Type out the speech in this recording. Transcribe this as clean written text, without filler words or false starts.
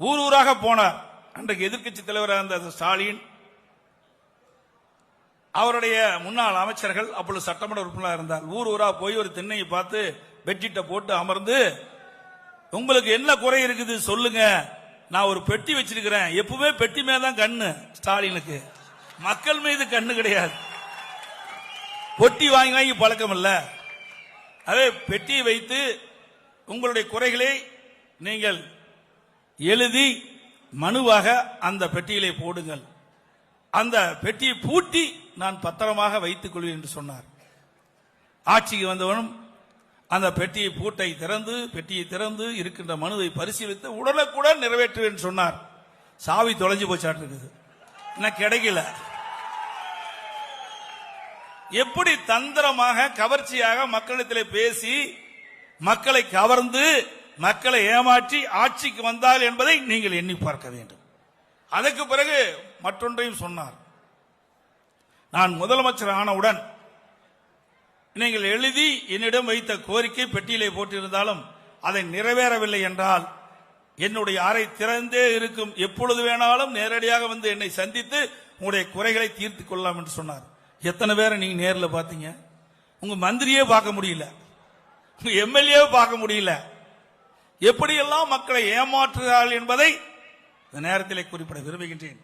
ஊர் ஊராக போனார். அன்றைக்கு எதிர்க்கட்சி தலைவராக இருந்த ஸ்டாலின், அவருடைய முன்னாள் அமைச்சர்கள், அப்பொழுது சட்டமன்ற உறுப்பினராக இருந்தார். ஊர் ஊரா போய் ஒரு திண்ணையை பார்த்து பெட்ஷீட்டை போட்டு அமர்ந்து, உங்களுக்கு என்ன குறை இருக்குது சொல்லுங்க, நான் ஒரு பெட்டி வச்சிருக்கிறேன். எப்பவுமே பெட்டி மேதான் கண்ணு ஸ்டாலினுக்கு, மக்கள் மீது கண்ணு கிடையாது. பொட்டி வாங்கி வாங்கி பழக்கம் இல்ல. அதே பெட்டியை வைத்து உங்களுடைய குறைகளை நீங்கள் எழுதி மனுவாக அந்த பெட்டியிலே போடுங்கள், அந்த பெட்டியை பூட்டி நான் பத்திரமாக வைத்துக் கொள்வேன் என்று சொன்னார். ஆட்சிக்கு வந்தவனும் அந்த பெட்டியை பெட்டியை திறந்து இருக்கின்ற மனுவை பரிசீலித்து உடனுக்குடன் நிறைவேற்றுவேன் சொன்னார். சாவி தொலைஞ்சு போச்சாட்டு இருக்குது, இன்னும் கிடைக்கல. எப்படி தந்திரமாக கவர்ச்சியாக மக்களிடத்திலே பேசி மக்களை கவர்ந்து மக்களை ஏமாற்றி ஆட்சிக்கு வந்தால் என்பதை நீங்கள் எண்ணி பார்க்க வேண்டும். அதற்கு பிறகு மற்றொன்றையும் சொன்னார். நான் முதலமைச்சர் ஆனவுடன் நீங்கள் எழுதி என்னிடம் வைத்த கோரிக்கை பெட்டியிலே போட்டிருந்தாலும் அதை நிறைவேறவில்லை என்றால் என்னுடைய அறை திறந்தே இருக்கும், எப்பொழுது வேணாலும் நேரடியாக வந்து என்னை சந்தித்து உங்களுடைய குறைகளை தீர்த்துக் கொள்ளலாம் என்று சொன்னார். எத்தனை பேரை நீங்க நேரில் பார்த்தீங்க? உங்க மந்திரியே பார்க்க முடியல, உங்க எம்எல்ஏ பார்க்க முடியல. எப்படியெல்லாம் மக்களை ஏமாற்றுகிறார்கள் என்பதை இந்த நேரத்திலே குறிப்பிட விரும்புகின்றேன்.